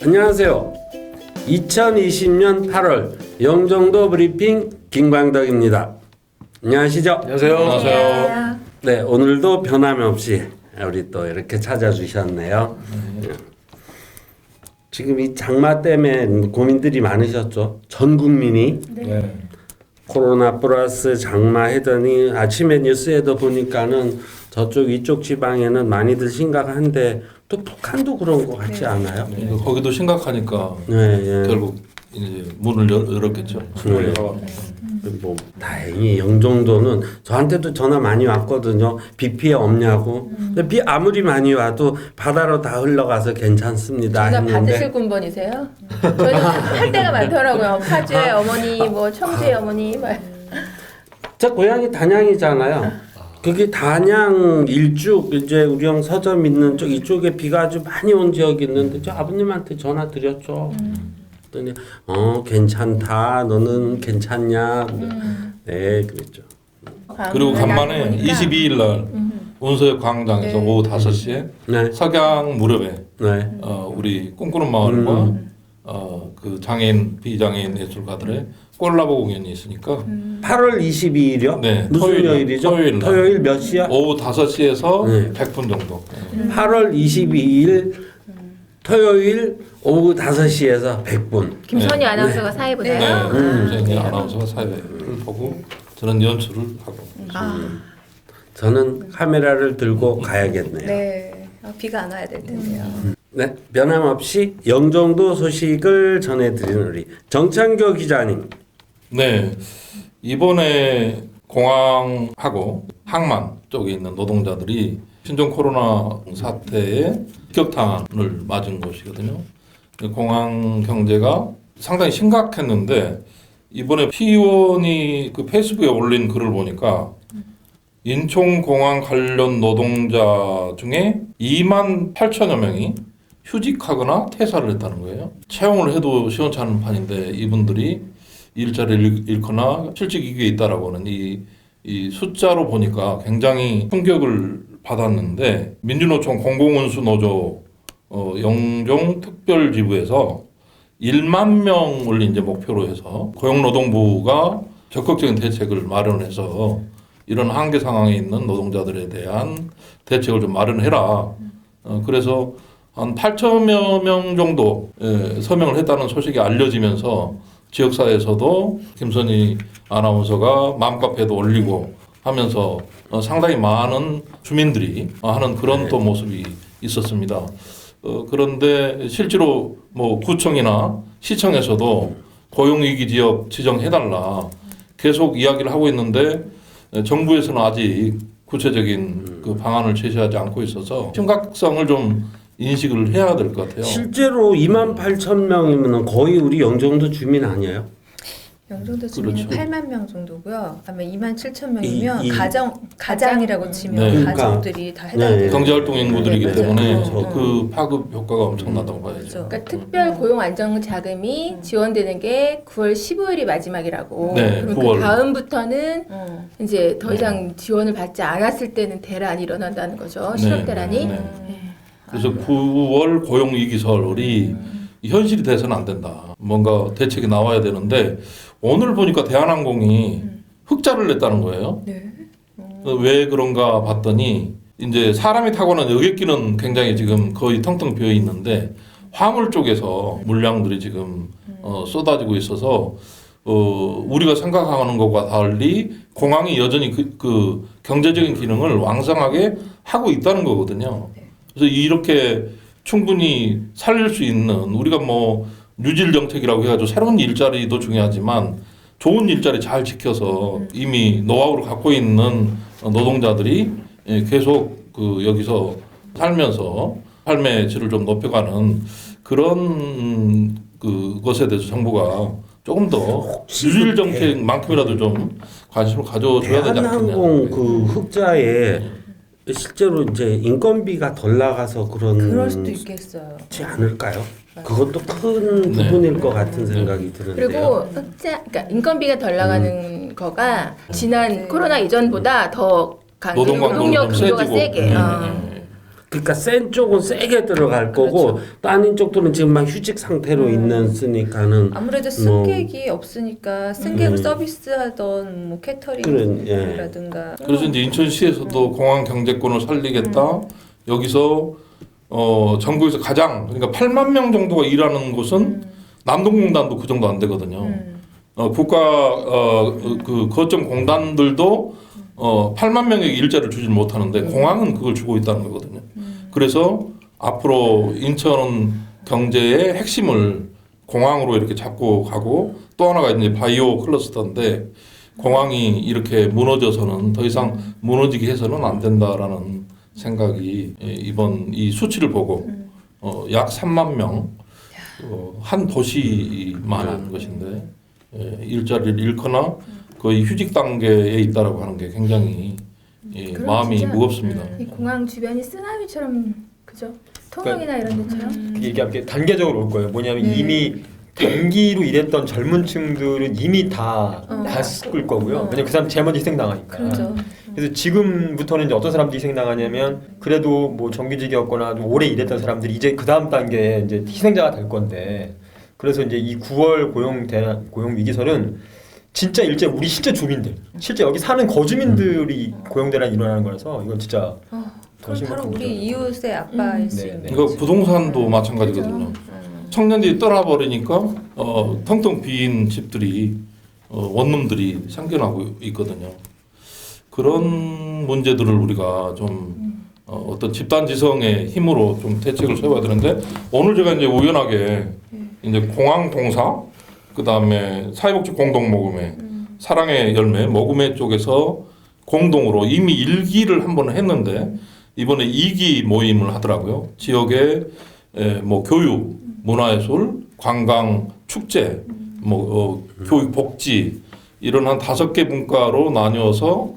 안녕하세요. 2020년 8월 영종도 브리핑 김광덕입니다. 안녕하시죠? 안녕하세요. 네, 오늘도 변함없이 우리 또 이렇게 찾아주셨네요. 지금 이 장마 때문에 고민들이 많으셨죠? 전 국민이 네. 코로나 플러스 장마 하더니 아침에 뉴스에도 보니까는 저쪽 이쪽 지방에는 많이들 심각한데 또 북한도 그런 것 같지 않아요? 네. 거기도 심각하니까 네, 결국 이제 문을 열었겠죠. 네. 뭐 다행히 영종도는 저한테도 전화 많이 왔거든요. 비 피해 없냐고. 근데 비 아무리 많이 와도 바다로 다 흘러가서 괜찮습니다. 전화 했는데 받으실 군번이세요? 저는 할 때가 많더라고요. 파주의 어머니, 뭐 청주의 어머니. 제 고향이 단양이잖아요. 그게 단양 일죽 이제 우리 형 서점 있는 쪽 이쪽에 비가 아주 많이 온 지역이 있는데 저 아버님한테 전화 드렸죠. 그랬더니 괜찮다. 너는 괜찮냐? 네, 그랬죠. 그리고 간만에 22일 날 온서역 광장에서 네. 오후 5시에 네, 석양 무렵에 네, 우리 꿈꾸는 마을과 그 장애인 비장애인 예술가들의 콜라보 공연이 있으니까 8월 22일이요? 네, 무슨 토요일, 요일이죠? 토요일 날. 토요일 몇 시야? 오후 5시에서 네. 100분 정도. 8월 22일 토요일 오후 5시에서 100분. 김선희 네. 아나운서가 사회 네, 보나요? 김선희 아나운서가 사회를 보고 저는 연출을 하고. 저는 카메라를 들고 가야겠네요. 네. 비가 안 와야 될 텐데요. 네, 변함없이 영종도 소식을 전해드리는 우리 정창교 기자님. 네, 이번에 공항하고 항만 쪽에 있는 노동자들이 신종 코로나 사태에 직격탄을 맞은 곳이거든요. 공항 경제가 상당히 심각했는데 이번에 피의원이 그 페이스북에 올린 글을 보니까 인천공항 관련 노동자 중에 2만 8천여 명이 휴직하거나 퇴사를 했다는 거예요. 채용을 해도 시원찮은 판인데 이분들이 일자리를 잃거나 실직 위기에 있다라고 하는 이 숫자로 보니까 굉장히 충격을 받았는데 민주노총 공공운수노조 영종 특별지부에서 1만 명을 이제 목표로 해서 고용노동부가 적극적인 대책을 마련해서 이런 한계 상황에 있는 노동자들에 대한 대책을 좀 마련해라. 그래서 한 8천여 명 정도 서명을 했다는 소식이 알려지면서 지역사회에서도 김선희 아나운서가 맘카페도 올리고 하면서 상당히 많은 주민들이 하는 그런 또 모습이 있었습니다. 그런데 실제로 뭐 구청이나 시청에서도 고용위기 지역 지정해달라 계속 이야기를 하고 있는데 정부에서는 아직 구체적인 그 방안을 제시하지 않고 있어서 심각성을 좀 인식을 해야 될 것 같아요. 실제로 2만 8천 명이면 거의 우리 영종도 주민 아니에요? 영종도 주민은 그렇죠. 8만 명 정도고요. 아마 2만 7천 명이면 이- 가장이라고 치면 네. 가족들이 다 네. 해당돼요. 경제활동 인구들이기 네, 때문에 맞아요. 그 파급 효과가 엄청나다고 봐야죠. 그렇죠. 그러니까 특별 고용 안정 자금이 지원되는 게 9월 15일이 마지막이라고. 네, 그럼 9월. 그 다음부터는 어. 이제 더 이상 지원을 받지 않았을 때는 대란이 일어난다는 거죠. 실업 대란이. 네. 그래서 9월 고용위기설이 현실이 돼서는 안 된다. 뭔가 대책이 나와야 되는데 오늘 보니까 대한항공이 흑자를 냈다는 거예요. 네. 왜 그런가 봤더니 이제 사람이 타고는 여객기는 굉장히 지금 거의 텅텅 비어 있는데 화물 쪽에서 물량들이 지금 쏟아지고 있어서 우리가 생각하는 것과 달리 공항이 여전히 그 경제적인 기능을 왕성하게 하고 있다는 거거든요. 그래서 이렇게 충분히 살릴 수 있는 우리가 뭐 뉴질 정책이라고 해가지고 새로운 일자리도 중요하지만 좋은 일자리 잘 지켜서 이미 노하우를 갖고 있는 노동자들이 계속 그 여기서 살면서 삶의 질을 좀 높여가는 그런 그것에 대해서 정부가 조금 더 뉴질 정책만큼이라도 좀 관심을 가져줘야 되지 않겠냐. 대한항공 그 흑자에 실제로 이제 인건비가 덜 나가서 그럴 수도 있겠어요. 그렇지 않을까요? 그것도 큰 부분일 것 같은 생각이 드는데요. 그리고 흑자, 그러니까 인건비가 덜 나가는 거가 지난 코로나 이전보다 더 노동 강도는 노동력 좀 강도가 세지고. 세게. 네. 그러니까 센 쪽은 세게 들어갈 거고 그렇죠. 또 아닌 쪽들은 지금 막 휴직 상태로 있는 쓰니까는 아무래도 승객이 없으니까 승객을 서비스하던 뭐 캐터링이라든가 그래서 이제 인천시에서도 공항 경제권을 살리겠다. 여기서 전국에서 가장 그러니까 8만 명 정도가 일하는 곳은 남동공단도 그 정도 안 되거든요. 국가 그 거점 공단들도 8만 명에게 일자리를 주지 못하는데 공항은 그걸 주고 있다는 거거든요. 그래서 앞으로 인천 경제의 핵심을 공항으로 이렇게 잡고 가고 또 하나가 이제 바이오 클러스터인데 공항이 이렇게 무너져서는 더 이상 무너지게 해서는 안 된다라는 생각이 이번 이 수치를 보고 약 3만 명 한 도시만 하는 것인데 일자리를 잃거나 거의 휴직 단계에 있다라고 하는 게 굉장히 그럼 마음이 진짜, 무겁습니다. 이 공항 주변이 쓰나미처럼 그죠? 통영이나 이런 데처럼. 이게 이렇게 단계적으로 올 거예요. 뭐냐면 이미 단기로 일했던 젊은 층들은 이미 다 갔을 거고요. 왜냐면 그 사람 제일 먼저 희생당하니까. 그렇죠. 그래서 지금부터는 이제 어떤 사람들이 희생당하냐면 그래도 뭐 정규직이었거나 좀 오래 일했던 사람들이 이제 그 다음 단계에 이제 희생자가 될 건데 그래서 이제 이 9월 고용 위기설은 진짜 일제 우리 실제 주민들, 실제 여기 사는 거주민들이 고용 대란이 일어나는 거라서 이건 진짜 더 그럼 심각한 바로 거죠. 우리 이웃의 아빠일 수 네, 있는 네. 이거 부동산도 마찬가지거든요. 청년들이 떠나버리니까 텅텅 빈 집들이 원룸들이 생겨나고 있거든요. 그런 문제들을 우리가 좀 어떤 집단지성의 힘으로 좀 대책을 세워야 되는데 오늘 제가 이제 우연하게 이제 공항공사 그 다음에 사회복지 공동모금회 사랑의 열매 모금회 쪽에서 공동으로 이미 1기를 한번 했는데 이번에 2기 모임을 하더라고요. 지역의 뭐 교육, 문화예술, 관광, 축제, 교육, 복지 이런 한 5개 분과로 나뉘어서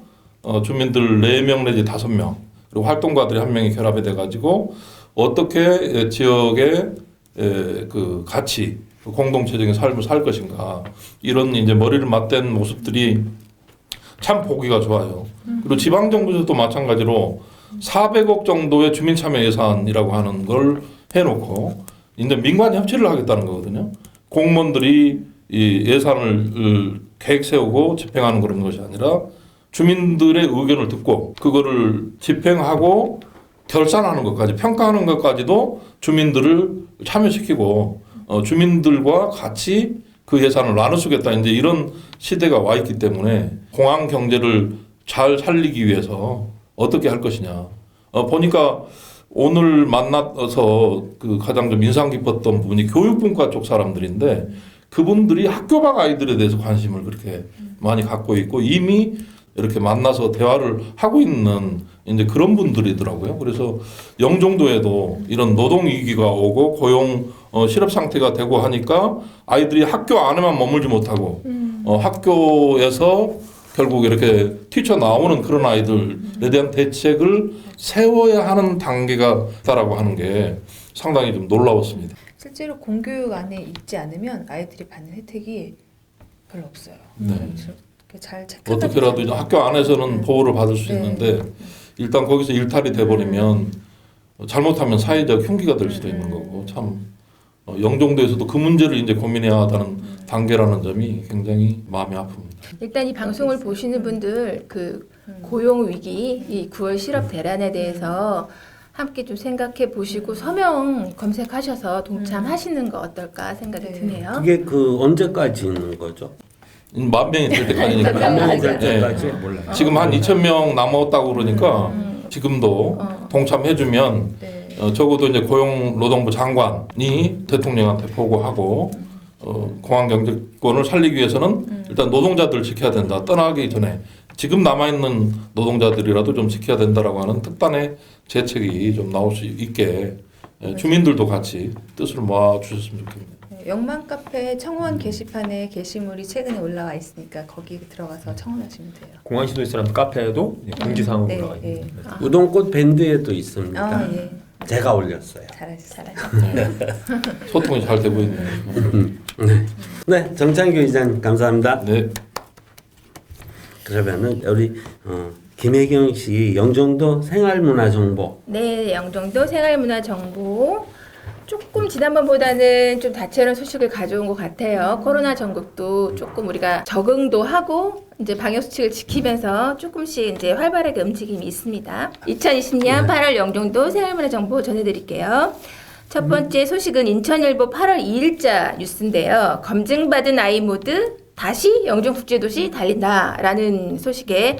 주민들 4명 내지 5명 그리고 활동가들이 1명이 결합이 돼가지고 어떻게 지역의 그 가치, 공동체적인 삶을 살 것인가 이런 이제 머리를 맞댄 모습들이 참 보기가 좋아요. 그리고 지방 정부에서도 마찬가지로 400억 정도의 주민 참여 예산이라고 하는 걸 해놓고 이제 민관 협치를 하겠다는 거거든요. 공무원들이 이 예산을 계획 세우고 집행하는 그런 것이 아니라 주민들의 의견을 듣고 그거를 집행하고 결산하는 것까지 평가하는 것까지도 주민들을 참여시키고 주민들과 같이 그 예산을 나눠 쓰겠다 이제 이런 시대가 와 있기 때문에 공항 경제를 잘 살리기 위해서 어떻게 할 것이냐 보니까 오늘 만나서 그 가장 좀 인상 깊었던 부분이 교육분과 쪽 사람들인데 그분들이 학교 밖 아이들에 대해서 관심을 그렇게 많이 갖고 있고 이미 이렇게 만나서 대화를 하고 있는 이제 그런 분들이더라고요. 그래서 영종도에도 이런 노동 위기가 오고 고용 실업 상태가 되고 하니까 아이들이 학교 안에만 머물지 못하고 학교에서 결국 이렇게 뛰쳐나오는 그런 아이들에 대한 대책을 세워야 하는 단계가 있다라고 하는 게 상당히 좀 놀라웠습니다. 실제로 공교육 안에 있지 않으면 아이들이 받는 혜택이 별로 없어요. 네. 잘 체크하다 어떻게라도 이제 학교 안에서는 보호를 받을 수 있는데 일단 거기서 일탈이 돼버리면 잘못하면 사회적 흉기가 될 수도 있는 거고 참 영종도에서도 그 문제를 이제 고민해야 하다는 단계라는 점이 굉장히 마음이 아픕니다. 일단 이 방송을 보시는 분들 그 고용 위기, 이 9월 실업 대란에 대해서 함께 좀 생각해 보시고 서명 검색하셔서 동참하시는 거 어떨까 생각이 드네요. 그게 그 언제까지 있는 거죠? 10,000명이 될 때까지니까. 만 명이 될 네. 때까지 몰라요. 지금 한 2,000명 남았다고 그러니까 지금도 동참해주면 적어도 이제 고용노동부 장관이 대통령한테 보고하고 공항 경제권을 살리기 위해서는 일단 노동자들 지켜야 된다. 떠나기 전에 지금 남아있는 노동자들이라도 좀 지켜야 된다라고 하는 특단의 대책이 좀 나올 수 있게 주민들도 같이 뜻을 모아 주셨으면 좋겠네요. 영만 카페 청원 게시판에 게시물이 최근에 올라와 있으니까 거기 들어가서 청원하시면 돼요. 공항시도에 사람 카페에도 공지사항으로 네, 올라가 있는 네. 거예요. 우동꽃 밴드에도 있습니다. 아, 예. 제가 올렸어요. 잘하셨어요. 소통이 잘 되고 있네요. 네, 정찬규 이사님 감사합니다. 네. 그러면은 우리 김혜경 씨 영종도 생활문화정보. 네, 영종도 생활문화정보. 조금 지난번보다는 좀 다채로운 소식을 가져온 것 같아요. 코로나 전국도 조금 우리가 적응도 하고 이제 방역 수칙을 지키면서 조금씩 이제 활발하게 움직임이 있습니다. 2020년 8월 영종도 생활문화정보 전해드릴게요. 첫 번째 소식은 인천일보 8월 2일자 뉴스인데요. 검증받은 아이 모두 다시 영종국제도시 달린다라는 소식에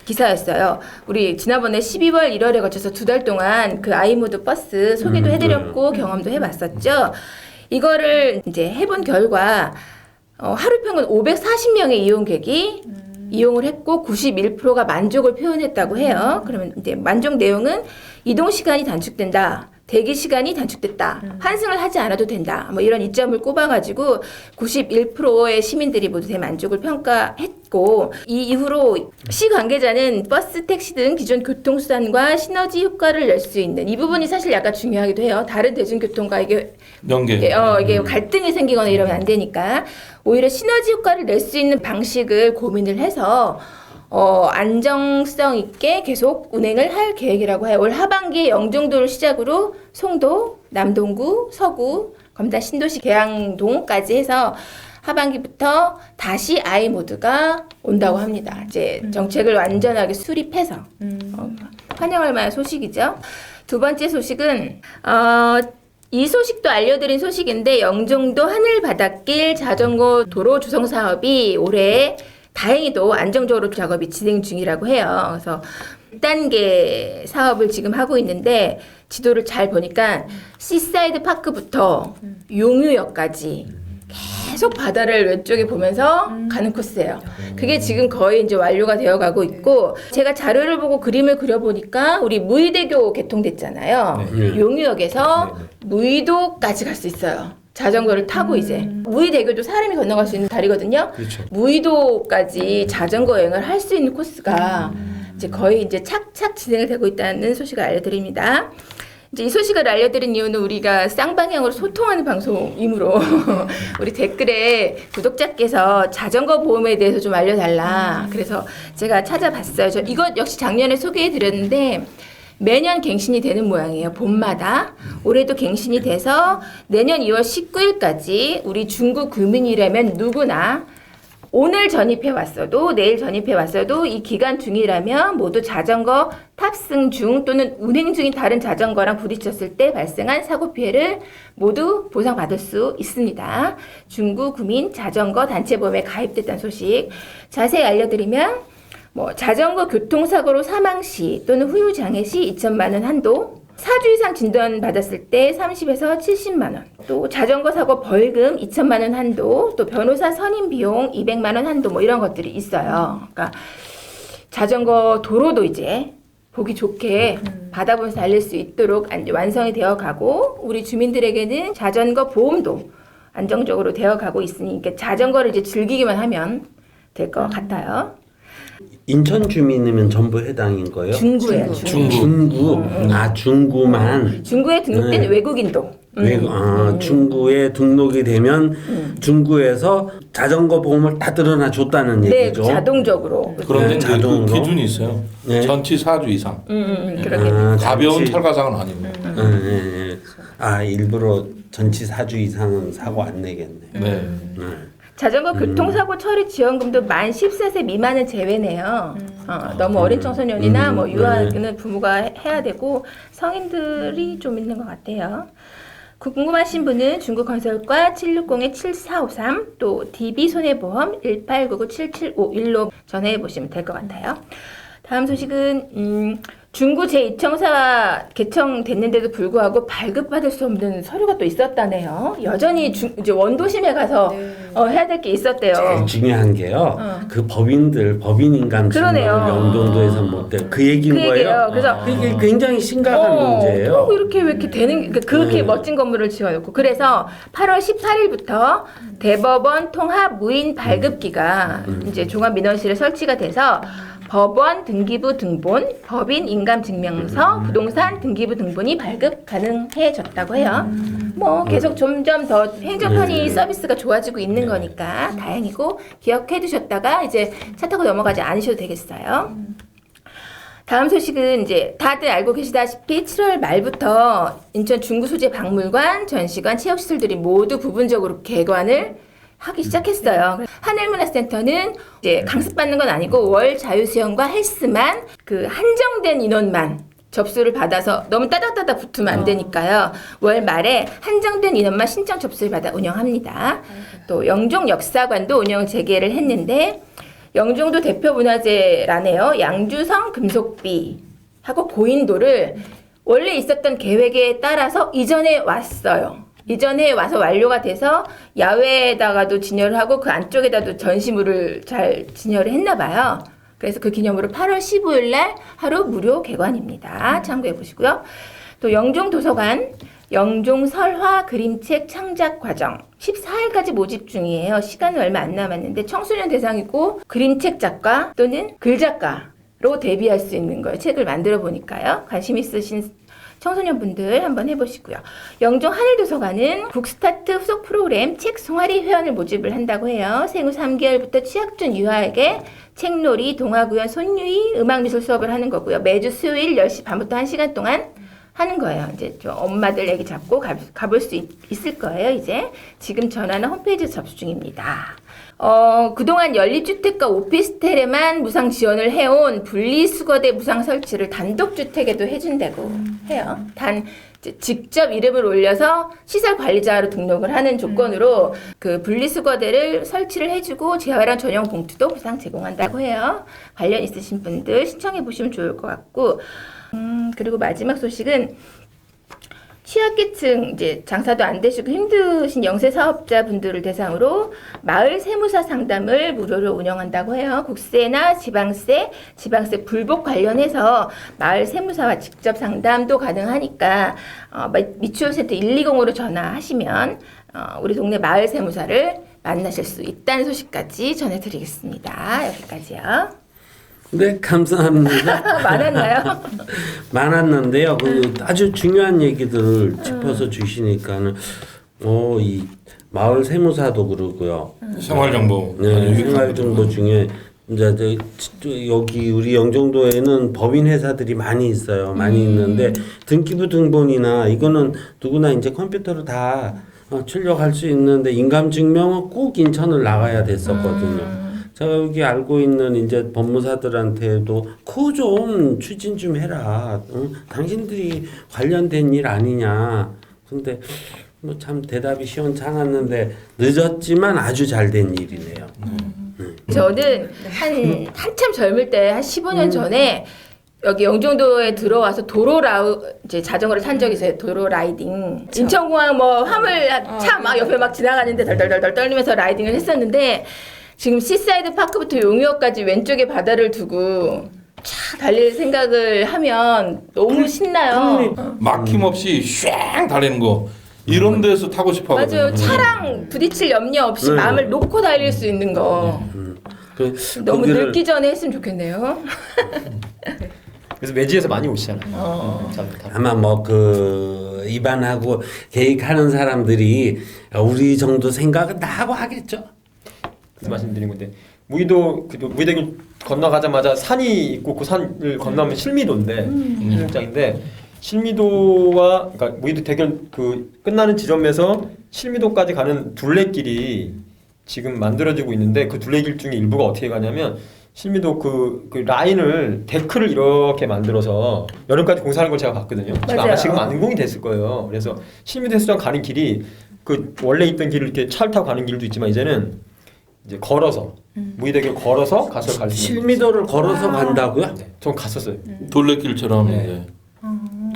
기사였어요. 우리 지난번에 12월 1월에 거쳐서 2달 동안 그 아이모드 버스 소개도 해드렸고 경험도 해봤었죠. 이거를 이제 해본 결과 하루 평균 540명의 이용객이 이용을 했고 91%가 만족을 표현했다고 해요. 그러면 이제 만족 내용은 이동 시간이 단축된다. 대기 시간이 단축됐다. 환승을 하지 않아도 된다. 뭐 이런 이점을 꼽아가지고 91%의 시민들이 모두 대만족을 평가했고 이 이후로 시 관계자는 버스, 택시 등 기존 교통수단과 시너지 효과를 낼 수 있는 이 부분이 사실 약간 중요하기도 해요. 다른 대중교통과 이게 이게 갈등이 생기거나 이러면 안 되니까 오히려 시너지 효과를 낼 수 있는 방식을 고민을 해서 안정성 있게 계속 운행을 할 계획이라고 해요. 올 하반기에 영종도를 시작으로 송도, 남동구, 서구, 검단 신도시 계양동까지 해서 하반기부터 다시 아이 모드가 온다고 합니다. 이제 정책을 완전하게 수립해서 환영할 만한 소식이죠. 두 번째 소식은 이 소식도 알려드린 소식인데 영종도 하늘바닷길 자전거 도로 조성 사업이 올해 다행히도 안정적으로 작업이 진행 중이라고 해요. 그래서 1단계 사업을 지금 하고 있는데 지도를 잘 보니까 시사이드 파크부터 용유역까지 계속 바다를 왼쪽에 보면서 가는 코스예요. 그게 지금 거의 이제 완료가 되어 가고 있고 제가 자료를 보고 그림을 그려보니까 우리 무의대교 개통됐잖아요. 용유역에서 무의도까지 갈 수 있어요. 자전거를 타고 이제 무의대교도 사람이 건너갈 수 있는 다리거든요. 그렇죠. 무의도까지 자전거 여행을 할 수 있는 코스가 이제 거의 이제 착착 진행이 되고 있다는 소식을 알려드립니다. 이제 이 소식을 알려드린 이유는 우리가 쌍방향으로 소통하는 방송이므로 우리 댓글에 구독자께서 자전거 보험에 대해서 좀 알려달라. 그래서 제가 찾아봤어요. 이것 역시 작년에 소개해드렸는데 매년 갱신이 되는 모양이에요. 봄마다. 올해도 갱신이 돼서 내년 2월 19일까지 우리 중국 구민이라면 누구나 오늘 전입해 왔어도 내일 전입해 왔어도 이 기간 중이라면 모두 자전거 탑승 중 또는 운행 중인 다른 자전거랑 부딪혔을 때 발생한 사고 피해를 모두 보상받을 수 있습니다. 중국 구민 자전거 단체보험에 가입됐다는 소식 자세히 알려드리면 자전거 교통사고로 사망 시 또는 후유 장애 시 2천만 원 한도, 4주 이상 진단 받았을 때 30에서 70만 원, 또 자전거 사고 벌금 2천만 원 한도, 또 변호사 선임 비용 200만 원 한도 이런 것들이 있어요. 그러니까 자전거 도로도 이제 보기 좋게 바다 보면서 달릴 수 있도록 완성이 되어 가고 우리 주민들에게는 자전거 보험도 안정적으로 되어 가고 있으니 자전거를 이제 즐기기만 하면 될 것 같아요. 인천 주민이면 전부 해당인 거예요? 중구예요. 중구. 중구만. 중구에 등록된 외국인도. 중구에 등록이 되면 중구에서 자전거 보험을 다 들어나 줬다는 얘기죠. 네, 자동적으로. 그런데 이제 그 자동으로? 기준이 있어요. 네. 전치 4주 이상. 그렇겠네요. 가벼운 찰가상은 아니고. 일부러 전치 4주 이상은 사고 안 내겠네. 네. 자전거 교통사고 처리 지원금도 만 14세 미만은 제외네요. 너무 어린 청소년이나 유아는 부모가 해야 되고 성인들이 좀 있는 것 같아요. 궁금하신 분은 중국건설과 760-7453 또 DB손해보험 1899-7751로 전화해 보시면 될 것 같아요. 다음 소식은 중구 제2청사 개청됐는데도 불구하고 발급받을 수 없는 서류가 또 있었다네요. 여전히 이제 원도심에 가서 해야 될 게 있었대요. 제일 중요한 게요. 그 법인 인감 증명을 영종도에서 못 돼. 그 얘기인 거예요. 그래서 이게 굉장히 심각한 문제예요. 또 이렇게 왜 이렇게 되는 그렇게 멋진 건물을 지어놓고 그래서 8월 18일부터 대법원 통합 무인 발급기가 이제 종합민원실에 설치가 돼서 법원 등기부 등본, 법인 인감 증명서, 부동산 등기부 등본이 발급 가능해졌다고 해요. 뭐 계속 점점 더 행정편의 네. 서비스가 좋아지고 있는 네. 거니까 다행이고 기억해 두셨다가 이제 차 타고 넘어가지 않으셔도 되겠어요. 다음 소식은 이제 다들 알고 계시다시피 7월 말부터 인천 중구 소재 박물관, 전시관, 체육시설들이 모두 부분적으로 개관을 하기 시작했어요. 하늘문화센터는 이제 강습받는 건 아니고 월 자유수영과 헬스만 그 한정된 인원만 접수를 받아서 너무 따닥따닥 붙으면 안 되니까요. 월 말에 한정된 인원만 신청 접수를 받아 운영합니다. 또 영종 역사관도 운영 재개를 했는데 영종도 대표 문화재라네요. 양주성 금속비 하고 고인도를 원래 있었던 계획에 따라서 이전에 왔어요. 이전에 와서 완료가 돼서 야외에다가도 진열을 하고 그 안쪽에다도 전시물을 잘 진열을 했나 봐요. 그래서 그 기념으로 8월 15일 날 하루 무료 개관입니다. 참고해 보시고요. 또 영종 도서관 영종 설화 그림책 창작 과정 14일까지 모집 중이에요. 시간은 얼마 안 남았는데 청소년 대상이고 그림책 작가 또는 글작가로 데뷔할 수 있는 거예요. 책을 만들어 보니까요. 관심 있으신 청소년분들 한번 해보시고요. 영종 하늘도서관은 국스타트 후속 프로그램 책 송아리 회원을 모집을 한다고 해요. 생후 3개월부터 취약준 유아에게 책놀이, 동화구연, 손유희, 음악미술 수업을 하는 거고요. 매주 수요일 10시 반부터 1시간 동안 하는 거예요. 이제 좀 엄마들 애기 잡고 가볼 수 있을 거예요. 이제 지금 전화나 홈페이지 접수 중입니다. 그동안 연립주택과 오피스텔에만 무상 지원을 해온 분리수거대 무상 설치를 단독주택에도 해준다고 해요. 단 직접 이름을 올려서 시설관리자로 등록을 하는 조건으로 그 분리수거대를 설치를 해주고 재활용 전용 봉투도 무상 제공한다고 해요. 관련 있으신 분들 신청해 보시면 좋을 것 같고 그리고 마지막 소식은 취약계층 이제 장사도 안 되시고 힘드신 영세 사업자분들을 대상으로 마을 세무사 상담을 무료로 운영한다고 해요. 국세나 지방세 불복 관련해서 마을 세무사와 직접 상담도 가능하니까 미추홀센터 120으로 전화하시면 우리 동네 마을 세무사를 만나실 수 있다는 소식까지 전해드리겠습니다. 여기까지요. 네, 감사합니다. 많았나요? 많았는데요. 그 아주 중요한 얘기들을 짚어서 주시니까는 이 마을 세무사도 그러고요. 생활정보. 네, 생활정보 중에 이제 여기 우리 영종도에는 법인 회사들이 많이 있어요. 많이 있는데 등기부 등본이나 이거는 누구나 이제 컴퓨터로 다 출력할 수 있는데 인감증명은 꼭 인천을 나가야 됐었거든요. 제가 여기 알고 있는 이제 법무사들한테도 그거 좀 추진 좀 해라. 당신들이 관련된 일 아니냐. 근데 뭐 참 대답이 시원찮았는데 늦었지만 아주 잘 된 일이네요. 저는 한참 젊을 때 한 15년 전에 여기 영종도에 들어와서 이제 자전거를 탄 적이 있어요. 도로 라이딩. 인천공항 뭐 화물 차 막 옆에 막 지나가는데 덜덜덜덜 떨리면서 라이딩을 했었는데 지금 시사이드 파크부터 용유역까지 왼쪽에 바다를 두고 쫙 달릴 생각을 하면 너무 신나요. 막힘없이 쉥 달리는 거 이런 데서 타고 싶어 하거든요. 맞아요. 차랑 부딪힐 염려 없이 네. 마음을 놓고 달릴 수 있는 거. 너무 늙기 전에 했으면 좋겠네요. 그래서 매지에서 많이 오시잖아요. 자주 타고. 아마 뭐 그 입안하고 계획하는 사람들이 우리 정도 생각은 다 하고 하겠죠. 그 말씀드린 건데 무의도 무의대교 건너가자마자 산이 있고 그 산을 건너면 실미도인데 해수욕장인데 실미도와 그러니까 무의도 대교 그 끝나는 지점에서 실미도까지 가는 둘레길이 지금 만들어지고 있는데 그 둘레길 중에 일부가 어떻게 가냐면 실미도 그 라인을 데크를 이렇게 만들어서 여름까지 공사하는 걸 제가 봤거든요. 지금 아마 맞아요. 지금 완공이 됐을 거예요. 그래서 실미도 해수욕장 가는 길이 그 원래 있던 길을 이렇게 차를 타고 가는 길도 있지만 이제는 이제 걸어서 무의대교 걸어서 가서 갈 수 있는. 실미도를 걸어서 간다고요? 네, 전 갔었어요. 둘레길처럼 네. 이제.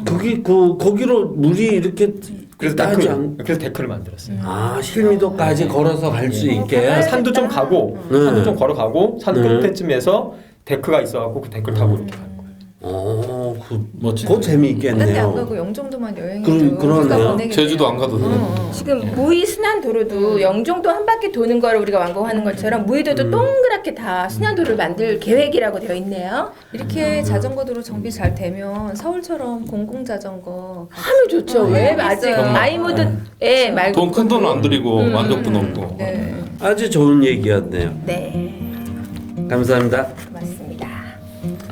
그게 거기로 물이 이렇게 그래서 따지 않. 그래서 데크를 만들었어요. 아 실미도까지 걸어서 갈 수 있게. 산도 좀 가고 네. 산도 좀 걸어가고 산 네. 끝에쯤에서 데크가 있어갖고 그 데크를 타고 이렇게 가는 거예요. 멋지네. 그거 딴 데 안 재미있겠네요. 가고 영종도만 여행해도 그러네요. 휴가 보내겠네요. 제주도 안 가도 되네. 지금 무의 순환도로도 영종도 한 바퀴 도는 걸 우리가 완공하는 것처럼 무의도도 동그랗게 다 순환도를 만들 계획이라고 되어 있네요. 이렇게 자전거도로 정비 잘 되면 서울처럼 공공자전거 하면 좋죠. 왜 맞아요. 정말. 아이모드에 말고 돈 큰 돈 안 들이고 만족도 높고. 네. 아주 좋은 얘기였네요. 네, 감사합니다. 고맙습니다.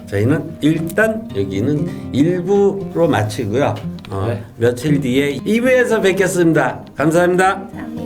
저희는 일단 여기는 1부로 마치고요. 네. 며칠 뒤에 2부에서 뵙겠습니다. 감사합니다. 감사합니다.